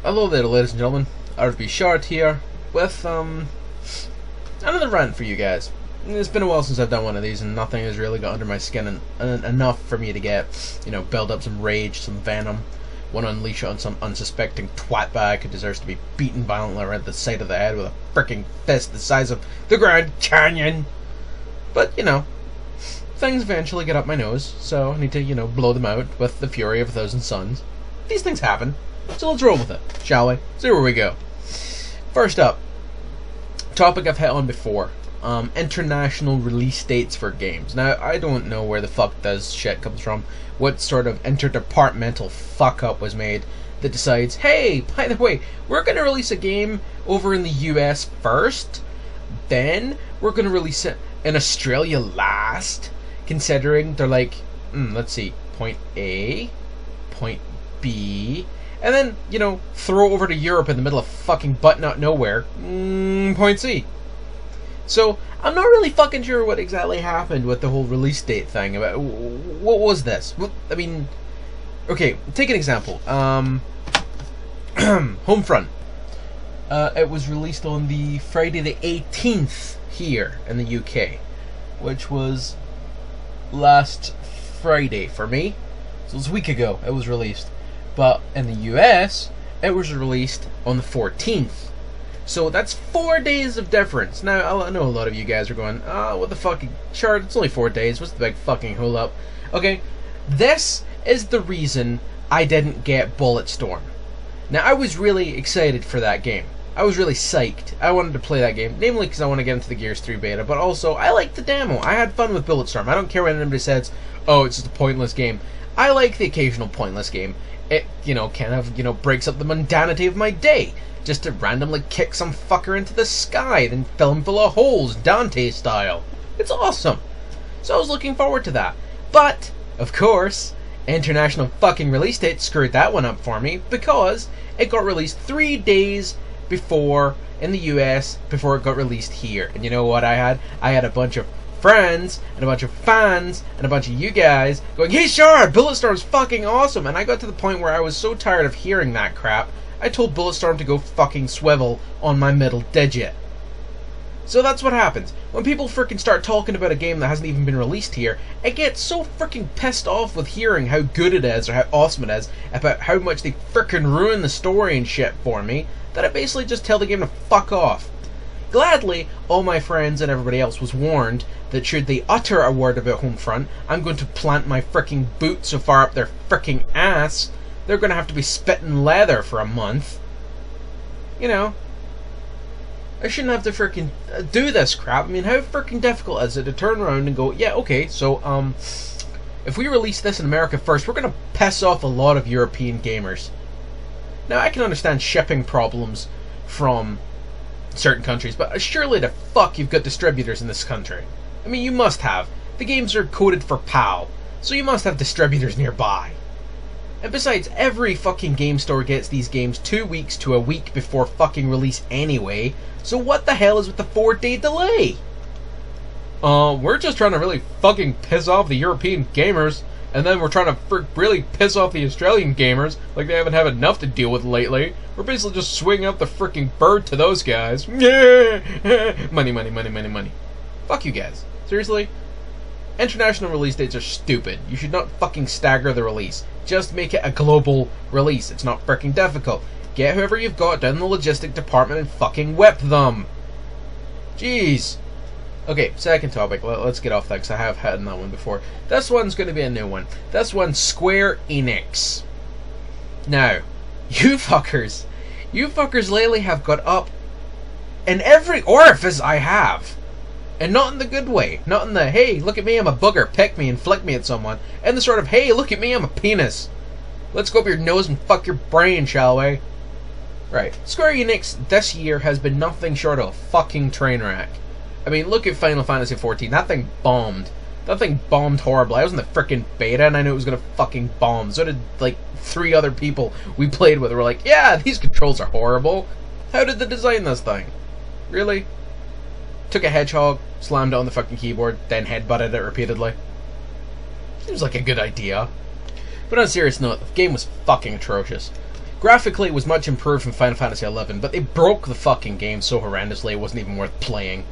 Hello there, ladies and gentlemen. RB Short here with another rant for you guys. It's been a while since I've done one of these, and nothing has really got under my skin enough for me to get, build up some rage, some venom. Want to unleash it on some unsuspecting twatbag who deserves to be beaten violently around the side of the head with a freaking fist the size of the Grand Canyon. But things eventually get up my nose, so I need to blow them out with the fury of 1,000 suns. These things happen. So let's roll with it, shall we? See where we go. First up, topic I've hit on before. International release dates for games. Now, I don't know where the fuck this shit comes from. What sort of interdepartmental fuck-up was made that decides, hey, by the way, we're going to release a game over in the US first, then we're going to release it in Australia last, considering they're like, let's see, point A, point B, and then, throw over to Europe in the middle of fucking butt-nut nowhere, point C. So, I'm not really fucking sure what exactly happened with the whole release date thing. What was this? Okay, take an example. Homefront. It was released on the Friday the 18th here in the UK, which was last Friday for me. So it was a week ago it was released. But in the US, it was released on the 14th. So that's 4 days of difference. Now, I know a lot of you guys are going, what the fuck, Shard, it's only 4 days, what's the big fucking hole up? Okay, this is the reason I didn't get Bulletstorm. Now, I was really excited for that game. I was really psyched. I wanted to play that game, namely because I want to get into the Gears 3 beta, but also, I liked the demo. I had fun with Bulletstorm. I don't care when anybody says, oh, it's just a pointless game. I like the occasional pointless game. It, kind of, breaks up the mundanity of my day. Just to randomly kick some fucker into the sky, then fill him full of holes, Dante style. It's awesome. So I was looking forward to that. But, of course, international fucking release date screwed that one up for me, because it got released 3 days before in the US, before it got released here. And you know what I had? I had a bunch of friends, and a bunch of fans, and a bunch of you guys going, hey sure, Bulletstorm's fucking awesome, and I got to the point where I was so tired of hearing that crap, I told Bulletstorm to go fucking swivel on my middle digit. So that's what happens. When people freaking start talking about a game that hasn't even been released here, I get so freaking pissed off with hearing how good it is, or how awesome it is, about how much they freaking ruin the story and shit for me, that I basically just tell the game to fuck off. Gladly, all my friends and everybody else was warned that should they utter a word about Homefront, I'm going to plant my fricking boot so far up their fricking ass, they're going to have to be spitting leather for a month. I shouldn't have to fricking do this crap. I mean, how fricking difficult is it to turn around and go, yeah, okay, so, if we release this in America first, we're going to piss off a lot of European gamers. Now, I can understand shipping problems from certain countries, but surely the fuck you've got distributors in this country. I mean, you must have. The games are coded for PAL, so you must have distributors nearby. And besides, every fucking game store gets these games 2 weeks to a week before fucking release anyway, so what the hell is with the 4-day delay? We're just trying to really fucking piss off the European gamers, and then we're trying to really piss off the Australian gamers, like they haven't had enough to deal with lately. We're basically just swinging up the freaking bird to those guys. Yeah! Money, money, money, money, money. Fuck you guys. Seriously? International release dates are stupid. You should not fucking stagger the release. Just make it a global release. It's not freaking difficult. Get whoever you've got down in the logistic department and fucking whip them. Jeez. Okay, second topic. Let's get off that because I have had that one before. This one's going to be a new one. This one's Square ENIX. Now, you fuckers lately have got up in every orifice I have. And not in the good way. Not in the, hey, look at me, I'm a booger, pick me and flick me at someone. And the sort of, hey, look at me, I'm a penis. Let's go up your nose and fuck your brain, shall we? Right. Square Enix this year has been nothing short of a fucking train wreck. I mean, look at Final Fantasy XIV. That thing bombed. That thing bombed horribly. I was in the frickin' beta and I knew it was gonna fucking bomb. So did, like, 3 other people we played with. Were like, yeah, these controls are horrible. How did they design this thing? Really? Took a hedgehog, slammed it on the fucking keyboard, then headbutted it repeatedly. Seems like a good idea. But on a serious note, the game was fucking atrocious. Graphically, it was much improved from Final Fantasy XI, but they broke the fucking game so horrendously it wasn't even worth playing.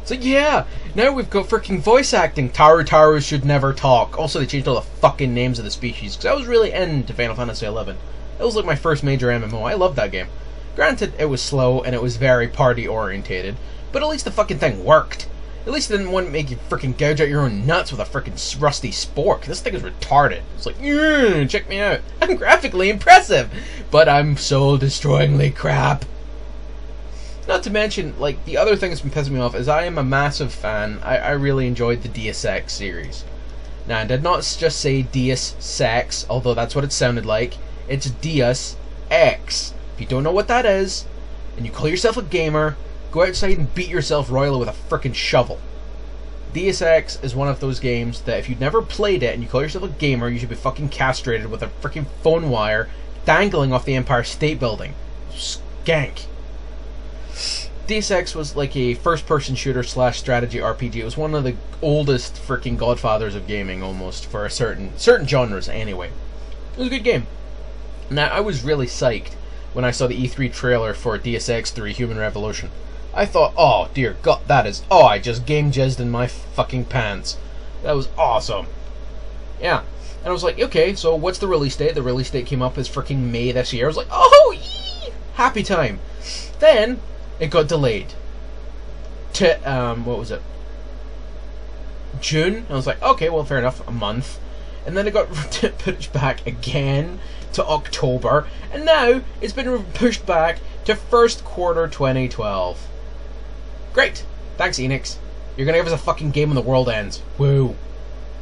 It's like, yeah, now we've got freaking voice acting. Taru should never talk. Also, they changed all the fucking names of the species, because I was really into Final Fantasy XI. It was like my first major MMO. I loved that game. Granted, it was slow, and it was very party-orientated, but at least the fucking thing worked. At least it didn't want to make you freaking gouge out your own nuts with a freaking rusty spork. This thing is retarded. It's like, check me out. I'm graphically impressive, but I'm soul-destroyingly crap. Not to mention, like, the other thing that's been pissing me off is I am a massive fan. I really enjoyed the Deus Ex series. Now, I did not just say Deus Sex, although that's what it sounded like. It's Deus Ex. If you don't know what that is, and you call yourself a gamer, go outside and beat yourself royally with a frickin' shovel. Deus Ex is one of those games that if you've never played it and you call yourself a gamer, you should be fucking castrated with a frickin' phone wire dangling off the Empire State Building. Skank. Deus Ex was like a first-person shooter / strategy RPG. It was one of the oldest freaking godfathers of gaming, almost, for a certain genres anyway. It was a good game. Now, I was really psyched when I saw the E3 trailer for Deus Ex 3 Human Revolution. I thought, oh dear god, I just game jizzed in my fucking pants. That was awesome. Yeah. And I was like, okay, so what's the release date? The release date came up as freaking May this year. I was like, oh, yee! Happy time. Then it got delayed to, what was it? June? I was like, okay, well, fair enough, a month. And then it got pushed back again to October. And now it's been pushed back to first quarter 2012. Great. Thanks, Enix. You're gonna give us a fucking game when the world ends. Woo.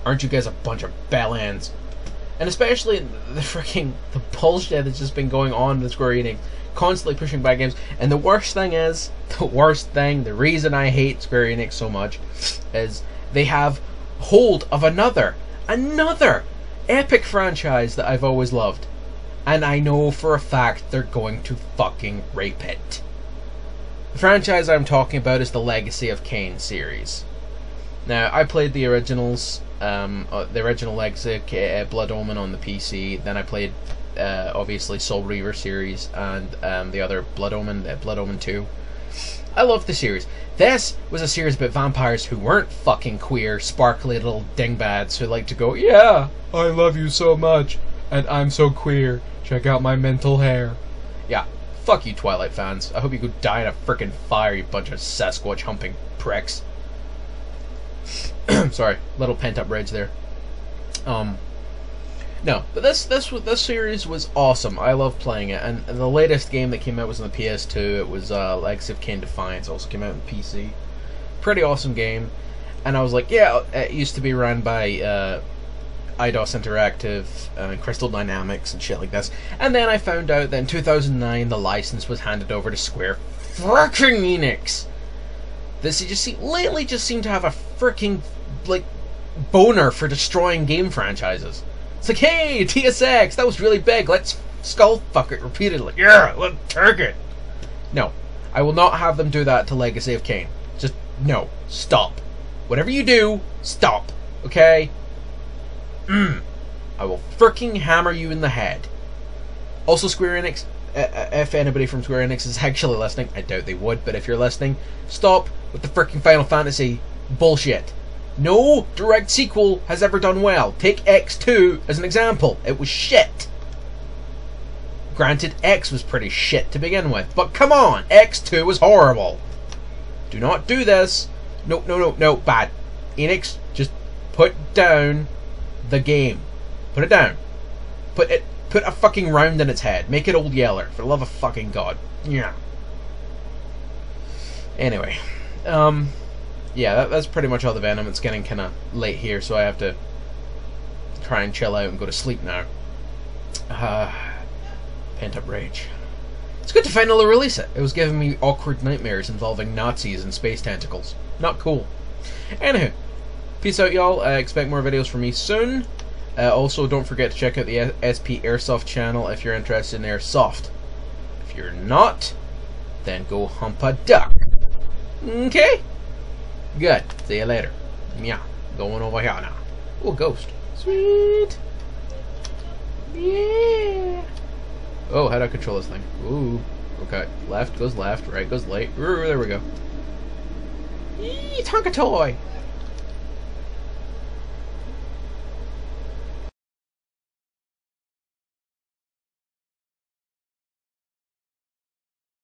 Aren't you guys a bunch of bellends? And especially the bullshit that's just been going on with Square Enix, constantly pushing back games. And the worst thing, the reason I hate Square Enix so much, is they have hold of another epic franchise that I've always loved. And I know for a fact they're going to fucking rape it. The franchise I'm talking about is the Legacy of Kain series. Now, I played the originals, the original Legacy, Blood Omen on the PC. Then I played, obviously, Soul Reaver series and the other Blood Omen 2. I loved the series. This was a series about vampires who weren't fucking queer, sparkly little dingbads who like to go, yeah, I love you so much, and I'm so queer. Check out my mental hair. Yeah, fuck you, Twilight fans. I hope you go die in a frickin' fire, you bunch of Sasquatch humping pricks. Sorry, little pent-up rage there. No, but this series was awesome. I love playing it, and the latest game that came out was on the PS2. It was Legacy of Kain Defiance. Also came out on PC. Pretty awesome game, and I was like, yeah, it used to be run by IDOS Interactive and Crystal Dynamics and shit like this. And then I found out that in 2009 the license was handed over to Square fucking Enix. Lately just seem to have a freaking like boner for destroying game franchises. It's like, hey, TSX, that was really big. Let's skull fuck it repeatedly. Yeah, let's take it. No, I will not have them do that to Legacy of Kain. Just no, stop. Whatever you do, stop. Okay? I will freaking hammer you in the head. Also, Square Enix, if anybody from Square Enix is actually listening, I doubt they would, but if you're listening, stop with the freaking Final Fantasy bullshit. No direct sequel has ever done well. Take X2 as an example. It was shit. Granted, X was pretty shit to begin with, but come on, X2 was horrible. Do not do this. No, bad. Enix, just put down the game. Put it down. Put a fucking round in its head. Make it Old Yeller, for the love of fucking God. Yeah. Anyway, yeah, that's pretty much all the Venom. It's getting kind of late here, so I have to try and chill out and go to sleep now. Pent-up rage. It's good to finally release it. It was giving me awkward nightmares involving Nazis and space tentacles. Not cool. Anywho, peace out, y'all. Expect more videos from me soon. Also, don't forget to check out the SP Airsoft channel if you're interested in airsoft. If you're not, then go hump a duck. Okay? Good. See you later. Yeah. Going over here now. Oh, ghost. Sweet. Yeah. Oh, how do I control this thing? Ooh. Okay. Left goes left, right goes right. Ooh, there we go. Eee, Tonka toy!